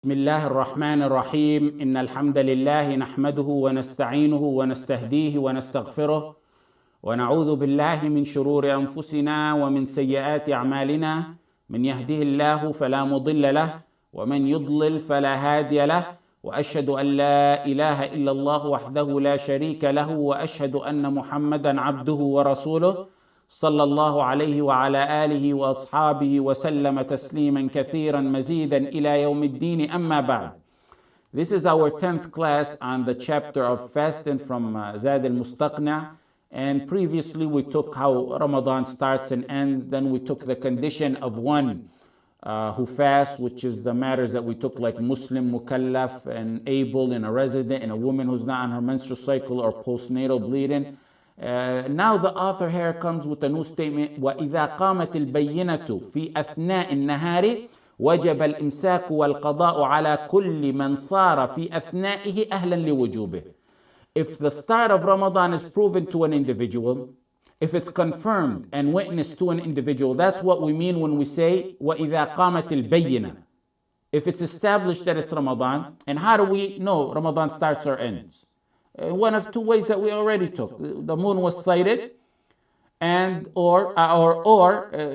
بسم الله الرحمن الرحيم إن الحمد لله نحمده ونستعينه ونستهديه ونستغفره ونعوذ بالله من شرور أنفسنا ومن سيئات أعمالنا من يهده الله فلا مضل له ومن يضلل فلا هادي له وأشهد أن لا إله إلا الله وحده لا شريك له وأشهد أن محمدا عبده ورسوله صلى الله عليه وعلى آله وأصحابه وسلم تسليما كثيرا مزيدا إلى يوم الدين أما بعد. This is our 10th class on the chapter of fasting from Zaad al Mustaqni, and previously we took how Ramadan starts and ends. Then we took the condition of one who fasts, which is the matters that we took, like Muslim, mukallaf, and able, and a resident, and a woman who's not on her menstrual cycle or postnatal bleeding. Now the author here comes with a new statement. وَإِذَا قَامَتِ الْبَيِّنَةُ فِي أَثْنَاءِ النَّهَارِ وَجَبَ الْإِمْسَاكُ وَالْقَضَاءُ عَلَى كُلِّ مَنْ صَارَ فِي أَثْنَائِهِ أَهْلًا لِوُجُوبِهِ. If the start of Ramadan is proven to an individual, if it's confirmed and witnessed to an individual, that's what we mean when we say وَإِذَا قَامَتِ الْبَيِّنَةُ. If it's established that it's Ramadan. And how do we know Ramadan starts or ends? One of two ways that we already took. The moon was sighted, and or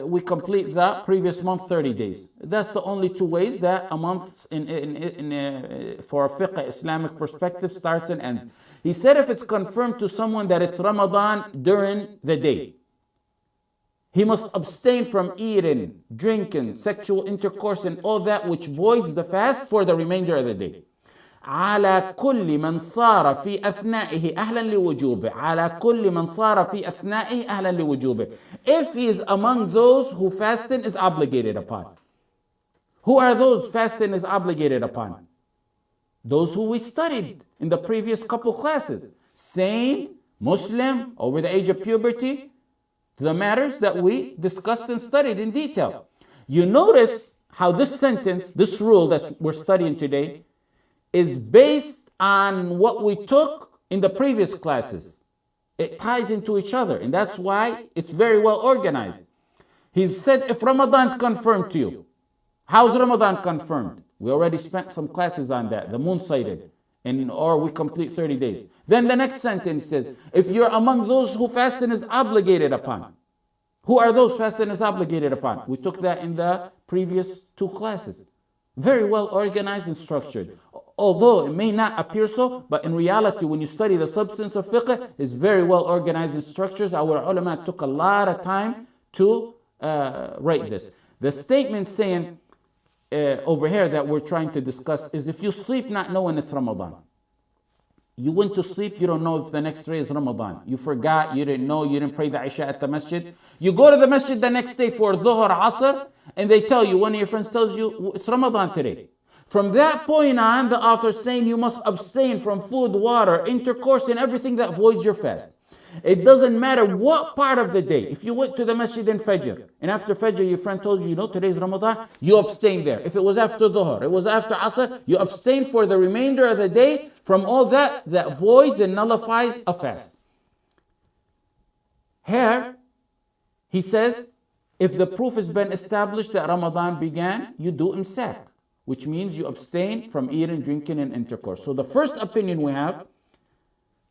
we complete the previous month 30 days. That's the only two ways that a month for a fiqh Islamic perspective starts and ends. He said if it's confirmed to someone that it's Ramadan during the day, he must abstain from eating, drinking, sexual intercourse, and all that which voids the fast for the remainder of the day. على كل من صار في أثنائه أهلا لوجوبه. على كل من صار في أثنائه أهلا لوجوبه. If he is among those who fasting is obligated upon. Who are those fasting is obligated upon? Those who we studied in the previous couple classes. Sane, Muslim, over the age of puberty. The matters that we discussed and studied in detail. You notice how this sentence, this rule that we're studying today, is based on what we took in the previous classes. It ties into each other, and that's why it's very well organized. He said if Ramadan is confirmed to you, how's Ramadan confirmed? We already spent some classes on that, the moon sighted, or we complete 30 days. Then the next sentence says, if you're among those who fasting is obligated upon. Who are those fasting is obligated upon? We took that in the previous two classes. Very well organized and structured. Although it may not appear so, but in reality, when you study the substance of fiqh, it's very well organized in structures. Our ulama took a lot of time to write this. The statement saying over here that we're trying to discuss is if you sleep not knowing it's Ramadan. You went to sleep, you don't know if the next day is Ramadan. You forgot, you didn't know, you didn't pray the Isha at the masjid. You go to the masjid the next day for Dhuhr, Asr, and they tell you, one of your friends tells you, it's Ramadan today. From that point on, the author is saying you must abstain from food, water, intercourse, and everything that voids your fast. It doesn't matter what part of the day. If you went to the masjid in Fajr, and after Fajr your friend told you, you know, today's Ramadan, you abstain there. If it was after Dhuhr, it was after Asr, you abstain for the remainder of the day from all that voids and nullifies a fast. Here, he says, if the proof has been established that Ramadan began, you do imsak, which means you abstain from eating, drinking, and intercourse. So the first opinion we have,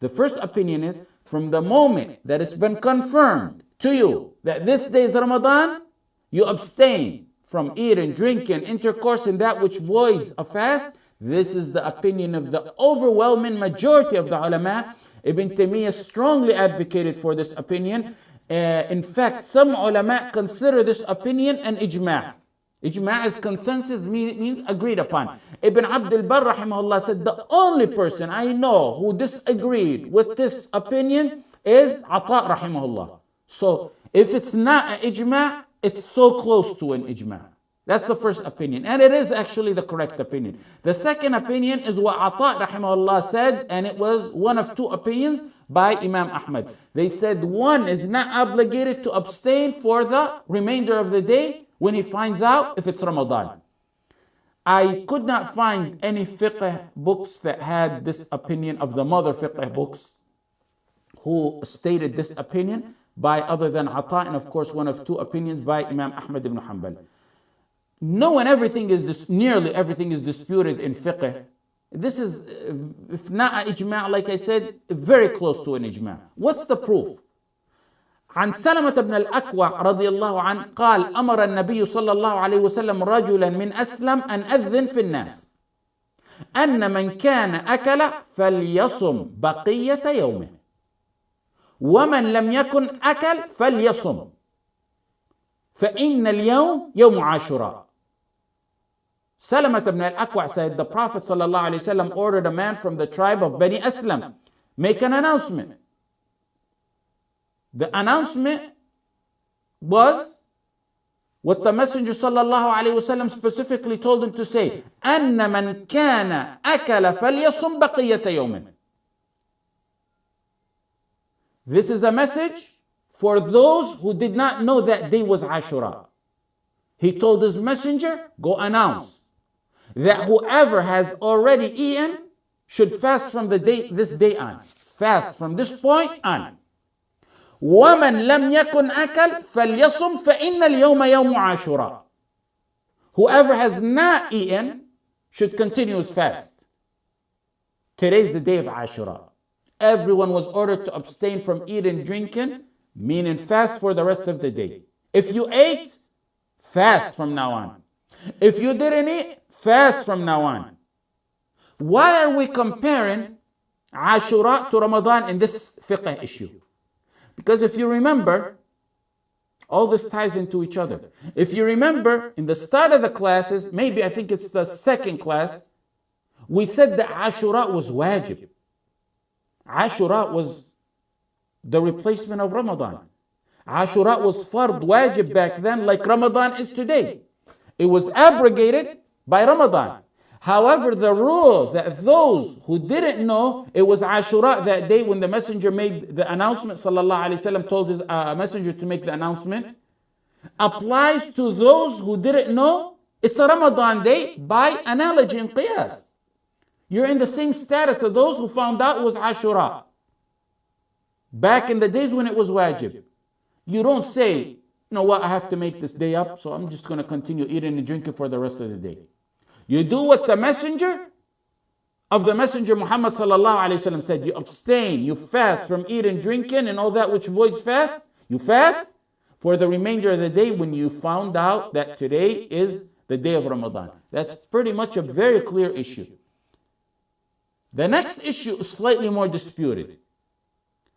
is from the moment that it's been confirmed to you that this day is Ramadan, you abstain from eating, drinking, intercourse, and that which voids a fast. This is the opinion of the overwhelming majority of the ulama. Ibn Taymiyyah strongly advocated for this opinion. In fact, some ulama consider this opinion an ijma'. Ijma' is consensus, means agreed upon. Ibn Abd al-Barr rahimahullah said the only person I know who disagreed with this opinion is Ata rahimahullah. So if it's not an ijma', it's so close to an ijma'. That's the first opinion, and it is actually the correct opinion. The second opinion is what Ata rahimahullah said, and it was one of two opinions by Imam Ahmad. They said one is not obligated to abstain for the remainder of the day when he finds out if it's Ramadan. I could not find any fiqh books that had this opinion of the mother fiqh books who stated this opinion by other than Ata, and of course one of two opinions by Imam Ahmad ibn Hanbal. knowing nearly everything is disputed in fiqh, this is, if not an ijma', like I said, very close to an ijma'. What's the proof? عن سلمة بن الأكوع رضي الله عنه قال أمر النبي صلى الله عليه وسلم رجلا من أسلم أن أذن في الناس أن من كان أكل فليصم بقية يومه ومن لم يكن أكل فليصم فإن اليوم يوم عاشوراء. Salamat ibn al-Akwa said the Prophet ﷺ ordered a man from the tribe of Bani Aslam make an announcement. The announcement was what the Messenger ﷺ specifically told him to say, أن من كان أكل فليصم بقية يومه. This is a message for those who did not know that day was Ashura. He told his messenger, go announce that whoever has already eaten should fast from this day on. Fast from this point on. وَمَنْ لَمْ يَكُنْ أَكَلْ فَلْيَصُمْ فَإِنَّ الْيَوْمَ يَوْمُ عَاشُورَا. Whoever has not eaten should continue his fast. Today's the day of Ashura. Everyone was ordered to abstain from eating, drinking, meaning fast for the rest of the day. If you ate, fast from now on. If you didn't eat, fast from now on. Why are we comparing Ashura to Ramadan in this fiqh issue? Because if you remember, all this ties into each other. If you remember, in the start of the classes, maybe I think it's the second class, we said that Ashura was wajib. Ashura was the replacement of Ramadan. Ashura was fard, wajib back then, like Ramadan is today. It was abrogated by Ramadan. However, the rule that those who didn't know it was Ashura that day when the messenger made the announcement, sallallahu alaihi wasallam told his messenger to make the announcement, applies to those who didn't know it's a Ramadan day by analogy and qiyas. You're in the same status as those who found out it was Ashura back in the days when it was wajib. You don't say, you know what, I have to make this day up, so I'm just going to continue eating and drinking for the rest of the day. You do what the messenger of the messenger Muhammad sallallahu alaihi wasallam said. You abstain, you fast from eating, drinking, and all that which voids fast. You fast for the remainder of the day when you found out that today is the day of Ramadan. That's pretty much a very clear issue. The next issue is slightly more disputed.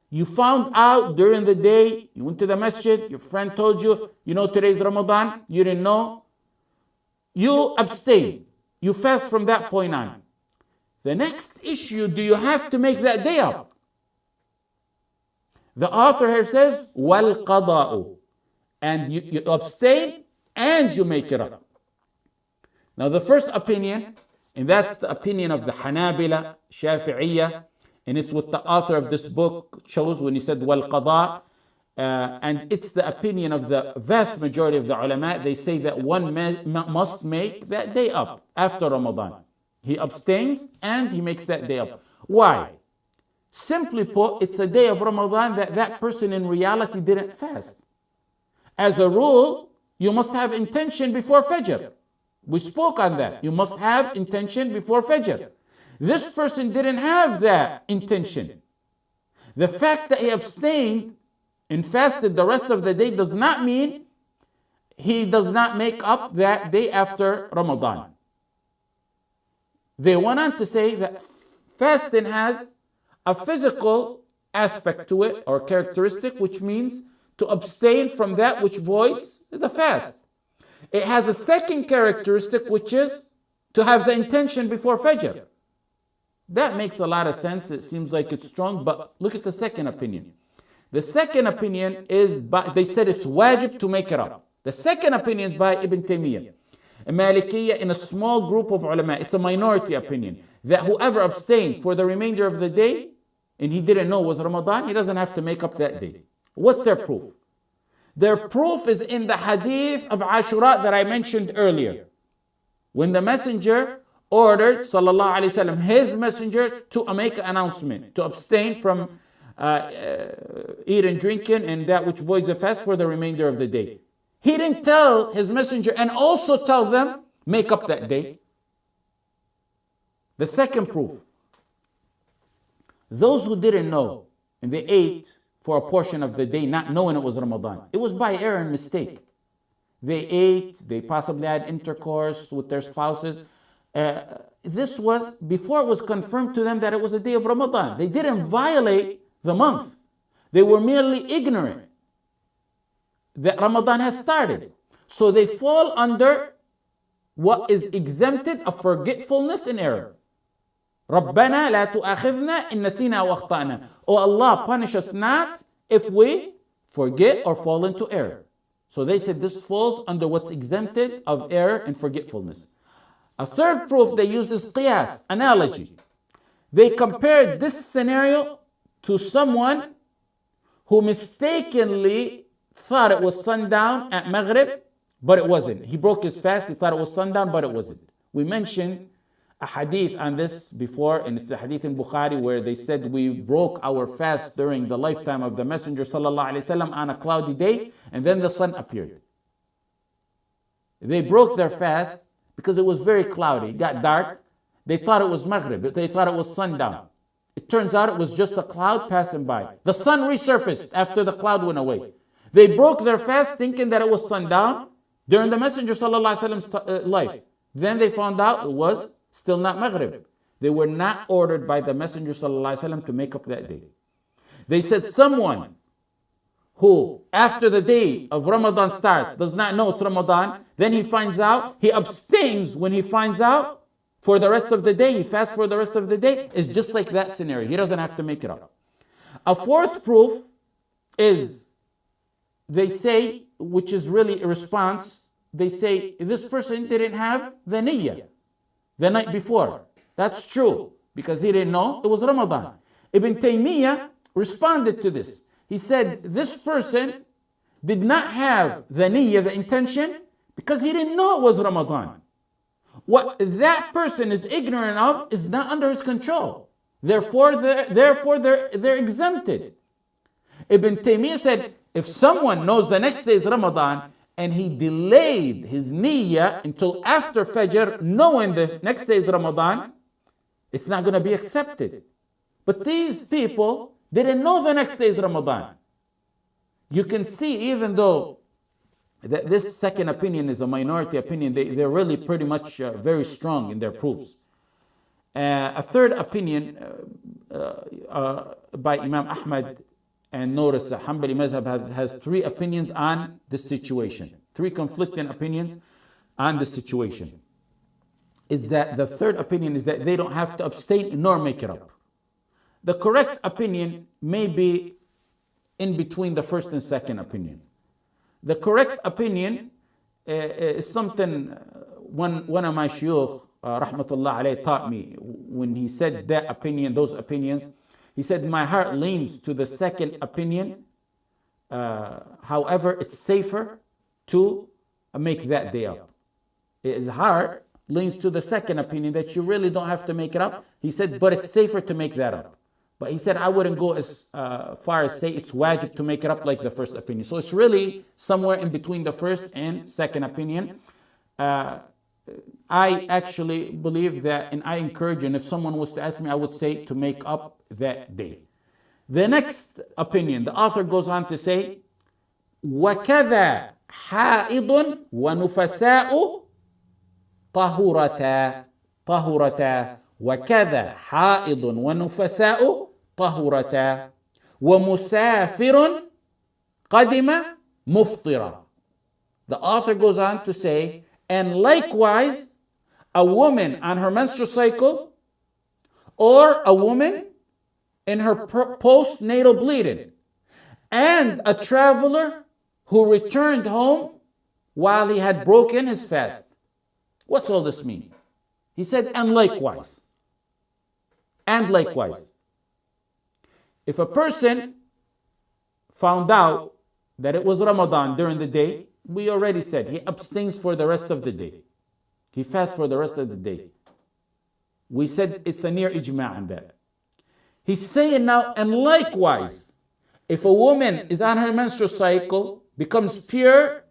You found out during the day, you went to the masjid, your friend told you, you know today's Ramadan, you didn't know. You abstain. You fast from that point on. The next issue, do you have to make that day up? The author here says, وَالْقَضَاءُ. And you abstain and you make it up. Now the first opinion, and that's the opinion of the Hanabila, Shafi'iyya, and it's what the author of this book chose when he said wal-qada, and it's the opinion of the vast majority of the ulama. They say that one must make that day up after Ramadan. He abstains and he makes that day up. Why? Simply put, it's a day of Ramadan that person in reality didn't fast. As a rule, you must have intention before Fajr. We spoke on that. You must have intention before Fajr. This person didn't have that intention. The fact that he abstained and fasted the rest of the day does not mean he does not make up that day after Ramadan. They went on to say that fasting has a physical aspect to it or characteristic, which means to abstain from that which voids the fast. It has a second characteristic, which is to have the intention before Fajr. That makes a lot of sense. It seems like it's strong, but look at the second opinion. The second opinion is, they said it's wajib to make it up. The second opinion is by Ibn Taymiyyah, a Malikiyya, in a small group of ulama. It's a minority opinion that whoever abstained for the remainder of the day and he didn't know it was Ramadan, he doesn't have to make up that day. What's their proof? Their proof is in the hadith of Ashura that I mentioned earlier. When the messenger ordered, sallallahu alaihi wasallam, his messenger to make an announcement, to abstain from eating, drinking, and that which voids the fast for the remainder of the day. He didn't tell his messenger and also tell them, make up that day. The second proof, those who didn't know and they ate for a portion of the day not knowing it was Ramadan, it was by error and mistake. They ate, they possibly had intercourse with their spouses. This was before it was confirmed to them that it was a day of Ramadan. They didn't violate the month. They were merely ignorant that Ramadan has started. So they fall under what is exempted of forgetfulness and error. رَبَّنَا لَا تُؤَخِذْنَا إِن نَسِينَا وَأَخْطَأْنَا. Oh Allah, punish us not if we forget or fall into error. So they said this falls under what's exempted of error and forgetfulness. A third proof they used is qiyas, analogy. They compared this scenario to someone who mistakenly thought it was sundown at Maghrib, but it wasn't. He broke his fast, he thought it was sundown, but it wasn't. We mentioned a hadith on this before, and it's a hadith in Bukhari where they said we broke our fast during the lifetime of the Messenger ﷺ on a cloudy day, and then the sun appeared. They broke their fast because it was very cloudy, it got dark. They thought it was Maghrib, they thought it was sundown. It turns out it was just a cloud passing by. The sun resurfaced after the cloud went away. They broke their fast thinking that it was sundown during the Messenger ﷺ's life. Then they found out it was still not Maghrib. They were not ordered by the Messenger ﷺ to make up that day. They said someone who after the day of Ramadan starts does not know it's Ramadan, then he finds out, he abstains when he finds out for the rest of the day, he fasts for the rest of the day, is just like that scenario. He doesn't have to make it up. A fourth proof is, they say, which is really a response, they say this person didn't have the niyyah the night before. That's true, because he didn't know it was Ramadan. Ibn Taymiyyah responded to this. He said this person did not have the niyyah, the intention, because he didn't know it was Ramadan. What that person is ignorant of is not under his control. Therefore they're exempted. Ibn Taymiyyah said, if someone knows the next day is Ramadan, and he delayed his niyyah until after Fajr, knowing the next day is Ramadan, it's not going to be accepted. But these people didn't know the next day is Ramadan. You can see, even though this second opinion is a minority opinion, they're really pretty much very strong in their proofs. A third opinion by Imam Ahmad, and notice the Hanbali Mazhab has three opinions on this situation. Three conflicting opinions on this situation. Is that the third opinion is that they don't have to abstain nor make it up. The correct opinion may be in between the first and second opinion. The correct opinion is something one of my shuyukh, rahmatullah alayhi, taught me when he said that opinion, those opinions. He said, my heart leans to the second opinion. However, it's safer to make that day up. His heart leans to the second opinion that you really don't have to make it up. He said, but it's safer to make that up. But he said, I wouldn't go as far as say it's wajib to make it up like the first opinion. So it's really somewhere in between the first and second opinion. I actually believe that, and I encourage, and if someone was to ask me, I would say to make up that day. The next opinion, the author goes on to say, وَكَذَا حَائِضٌ وَنُفَسَاءُ طَهُرَتَا وَكَذَا حَائِضٌ وَنُفَسَاءُ طَهُرَتَا وَمُسَافِرٌ قَدِمَ مُفْطِرًا. The author goes on to say, and likewise, a woman on her menstrual cycle, or a woman in her postnatal bleeding, and a traveler who returned home while he had broken his fast. What's all this mean? He said, and likewise. And likewise. If a person found out that it was Ramadan during the day, we already said he abstains for the rest of the day. He fasts for the rest of the day. We said it's a near ijma' on that. He's saying now, and likewise, if a woman is on her menstrual cycle, becomes pure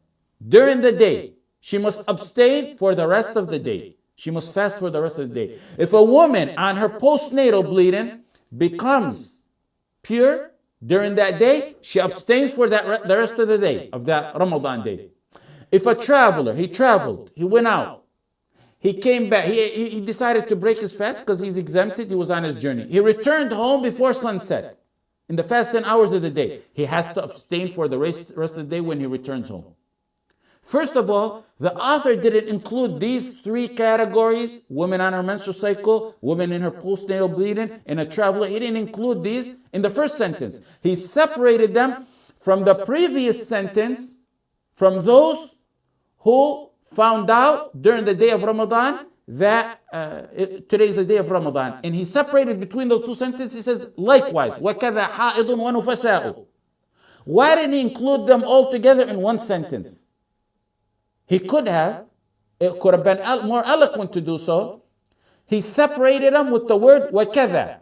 during the day, she must abstain for the rest of the day. She must fast for the rest of the day. If a woman on her postnatal bleeding becomes pure during that day, she abstains for the rest of the day, of that Ramadan day. If a traveler, he traveled, he went out, he came back, he decided to break his fast because he's exempted, he was on his journey. He returned home before sunset, in the fasting hours of the day. He has to abstain for the rest of the day when he returns home. First of all, the author didn't include these three categories: women on her menstrual cycle, women in her postnatal bleeding, and a traveler. He didn't include these in the first sentence. He separated them from the previous sentence, from those who found out during the day of Ramadan that today is the day of Ramadan. And he separated between those two sentences. He says, likewise, وَكَذَا حَائِضٌ وَنُفَسَاءُ. Why didn't he include them all together in one sentence? He could have, it could have been more eloquent to do so. He separated them with the word وَكَذَا.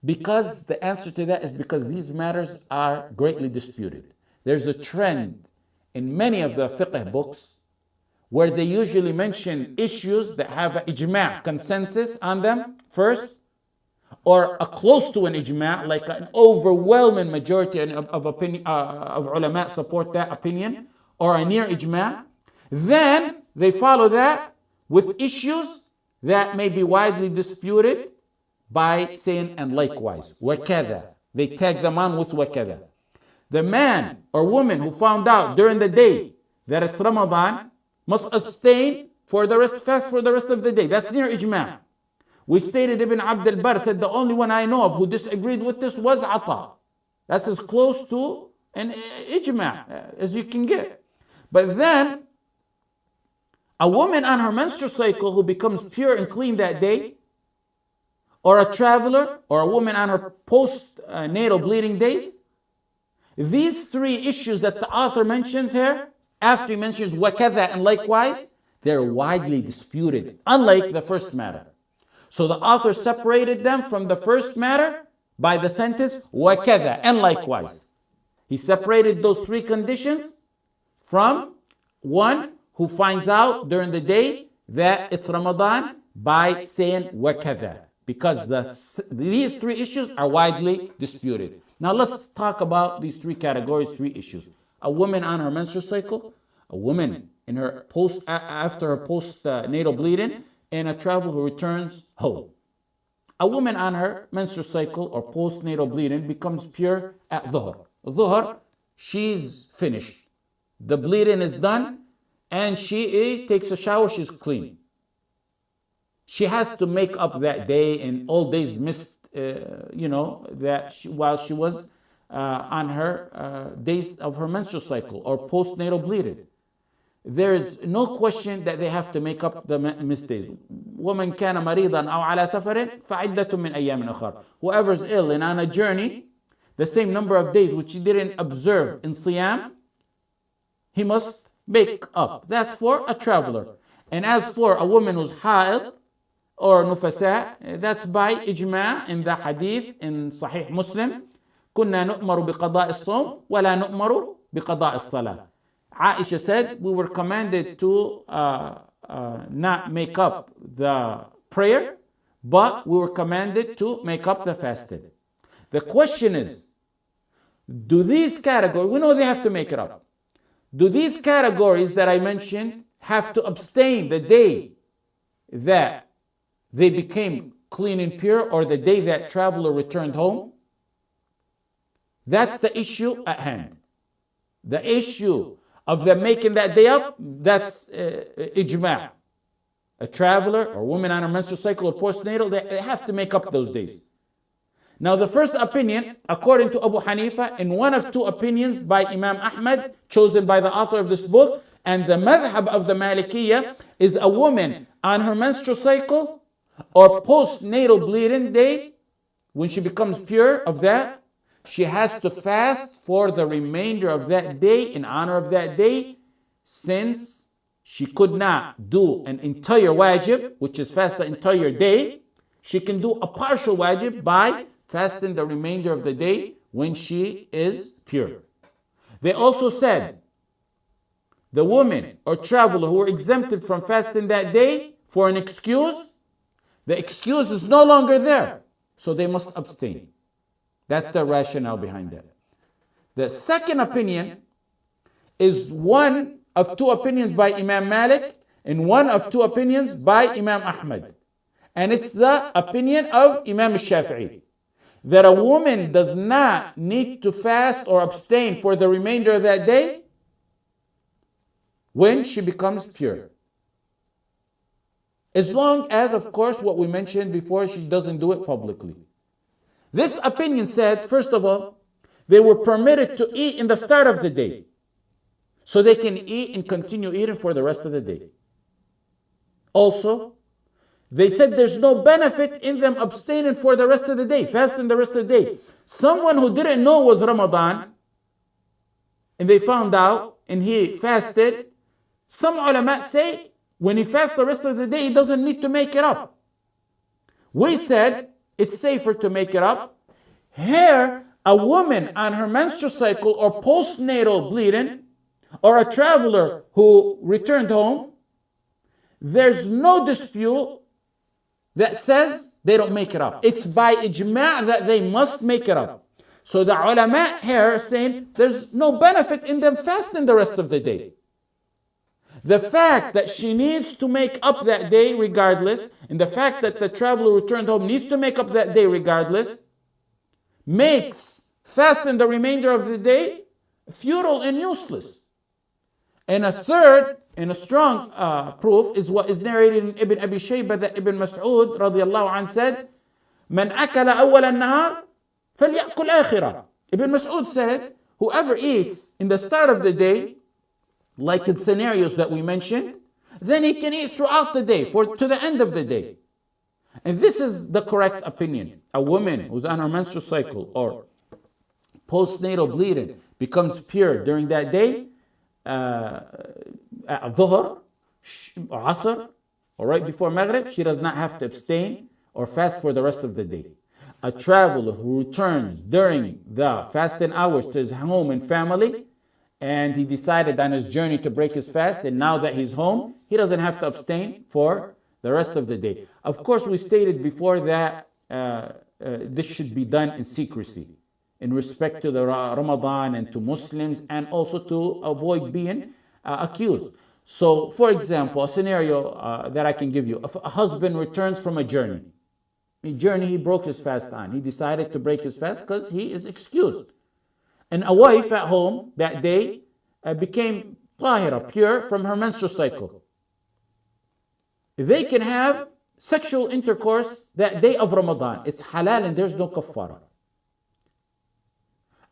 Because the answer to that is because these matters are greatly disputed. There's a trend in many of the fiqh books where they usually mention issues that have an ijma', consensus on them first, or a close to an ijma', like an overwhelming majority of ulama support that opinion, or a near ijma'. Then they follow that with issues that may be widely disputed by saying, and likewise, وَكَذَا. They tag them on with وَكَذَا. The man or woman who found out during the day that it's Ramadan must abstain for the rest, fast for the rest of the day. That's near ijma'. We stated Ibn Abd al-Bar said the only one I know of who disagreed with this was Ata. That's as close to an ijma' as you can get. But then, a woman on her menstrual cycle who becomes pure and clean that day, or a traveler, or a woman on her post-natal bleeding days, these three issues that the author mentions here, after he mentions وَكَذَا and likewise, they're widely disputed, unlike the first matter. So the author separated them from the first matter by the sentence وَكَذَا and likewise. He separated those three conditions from one who finds out during the day that it's Ramadan by saying وَكَذَا, because these three issues are widely disputed. Now let's talk about these three categories, three issues. A woman on her menstrual cycle, a woman in her after her postnatal bleeding, and a traveler who returns home. A woman on her menstrual cycle or postnatal bleeding becomes pure at dhuhr. Dhuhr, she's finished. The bleeding is done, and she takes a shower, she's clean. She has to make up that day and all days missed, while she was on her days of her menstrual cycle or postnatal bleeding. There is no question that they have to make up the missed days. وَمَنْ كَانَ مَرِيضًا أَوْ عَلَى سَفَرٍ فَعِدَّةٌ مِّنْ أَيَّامٍ أُخَرَ. Whoever's ill and on a journey, the same number of days which he didn't observe in Siyam, he must make up. That's for a traveler. And as for a woman who's ha'id or nufasa, that's by ijma' in the hadith in Sahih Muslim. كُنَّا نُؤْمَرُ بِقَضَاءِ الصَّوْمِ وَلَا نُؤْمَرُ بِقَضَاءِ الصَّلَاةِ. Aisha said, we were commanded to not make up the prayer, but we were commanded to make up the fasting. The question is, do these categories, we know they have to make it up. Do these categories that I mentioned have to abstain the day that they became clean and pure or the day that traveler returned home? That's the issue at hand. The issue of them making that day up, that's ijma'. A traveler or woman on a menstrual cycle or postnatal, they have to make up those days. Now the first opinion, according to Abu Hanifa, in one of two opinions by Imam Ahmad, chosen by the author of this book, and the madhab of the Malikiya, is a woman on her menstrual cycle or postnatal bleeding day, when she becomes pure of that, she has to fast for the remainder of that day in honor of that day, since she could not do an entire wajib, which is fast the entire day. She can do a partial wajib by fasting the remainder of the day when she is pure. They also said the woman or traveler who were exempted from fasting that day for an excuse, the excuse is no longer there, so they must abstain. That's the rationale behind that. The second opinion is one of two opinions by Imam Malik and one of two opinions by Imam Ahmad. And it's the opinion of Imam Shafi'i, that a woman does not need to fast or abstain for the remainder of that day when she becomes pure. As long as, of course, what we mentioned before, she doesn't do it publicly. This opinion said, first of all, they were permitted to eat in the start of the day, so they can eat and continue eating for the rest of the day. Also, they said there's no benefit in them abstaining for the rest of the day, fasting the rest of the day. Someone who didn't know was Ramadan, and they found out, and he fasted, some ulama say, when he fasts the rest of the day, he doesn't need to make it up. We said it's safer to make it up. Here, a woman on her menstrual cycle or postnatal bleeding, or a traveler who returned home, there's no dispute that says they don't make it up. It's by ijma' that they must make it up. So the ulama here are saying there's no benefit in them fasting the rest of the day. The fact that she needs to make up that day regardless, and the fact that the traveler returned home needs to make up that day regardless, makes fasting the remainder of the day futile and useless. And a third, and a strong proof, is what is narrated in Ibn Abi Shaybah, that Ibn Mas'ud radiallahu anh said, "Man akala awwal an-nahar falyakul akhirah." Ibn Mas'ud said, whoever eats in the start of the day, like in scenarios that we mentioned, then he can eat throughout the day, to the end of the day. And this is the correct opinion. A woman who's on her menstrual cycle or postnatal bleeding becomes pure during that day, Dhuhr, Asr, or right before Maghrib, she does not have to abstain or fast for the rest of the day. A traveler who returns during the fasting hours to his home and family, and he decided on his journey to break his fast, and now that he's home, he doesn't have to abstain for the rest of the day. Of course, we stated before that this should be done in secrecy, in respect to the Ramadan and to Muslims, and also to avoid being accused. So, for example, a scenario that I can give you: if a husband returns from a journey he broke his fast on, he decided to break his fast because he is excused. And a wife at home that day became tahira, pure from her menstrual cycle. They can have sexual intercourse that day of Ramadan. It's halal and there's no kaffara.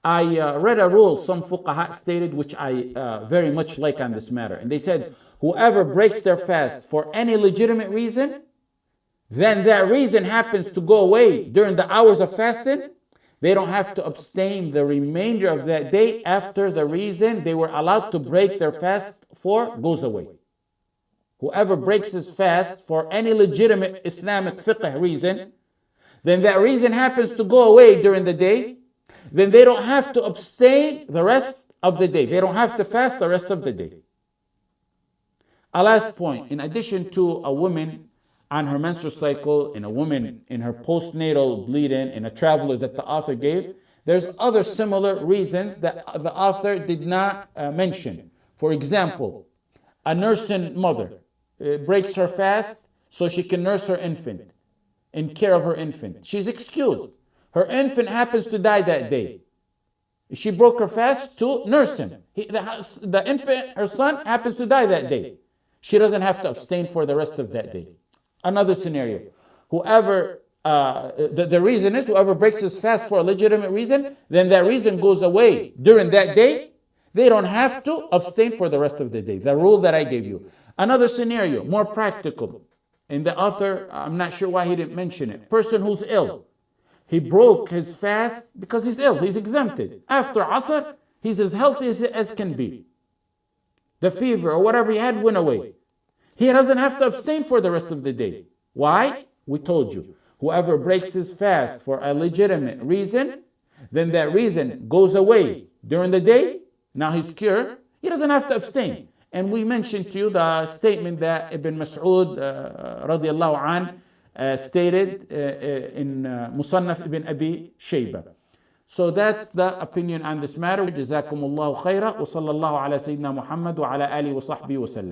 I read a rule some fuqaha stated, which I very much like on this matter. And they said, whoever breaks their fast for any legitimate reason, then that reason happens to go away during the hours of fasting, they don't have to abstain the remainder of that day after the reason they were allowed to break their fast for goes away. Whoever breaks his fast for any legitimate Islamic fiqh reason, then that reason happens to go away during the day, then they don't have to abstain the rest of the day. They don't have to fast the rest of the day. A last point, in addition to a woman on her menstrual cycle, and a woman in her postnatal bleeding, and a traveler that the author gave, there's other similar reasons that the author did not mention. For example, a nursing mother breaks her fast so she can nurse her infant and care of her infant. She's excused. Her infant happens to die that day. She broke her fast to nurse him. The infant, her son, happens to die that day. She doesn't have to abstain for the rest of that day. Another scenario, the reason is whoever breaks his fast for a legitimate reason, then that reason goes away during that day. They don't have to abstain for the rest of the day. The rule that I gave you. Another scenario, more practical, and the author, I'm not sure why he didn't mention it. Person who's ill. He broke his fast because he's ill. He's exempted. After Asr, he's as healthy as can be. The fever or whatever he had went away. He doesn't have to abstain for the rest of the day. Why? We told you. Whoever breaks his fast for a legitimate reason, then that reason goes away during the day. Now he's cured. He doesn't have to abstain. And we mentioned to you the statement that Ibn Mas'ud radiallahu anh stated in Musannaf Ibn Abi Shaybah. So that's the opinion on this matter. جزاكم الله خيرا وصلى الله على سيدنا محمد وعلى آله وصحبه وسلم.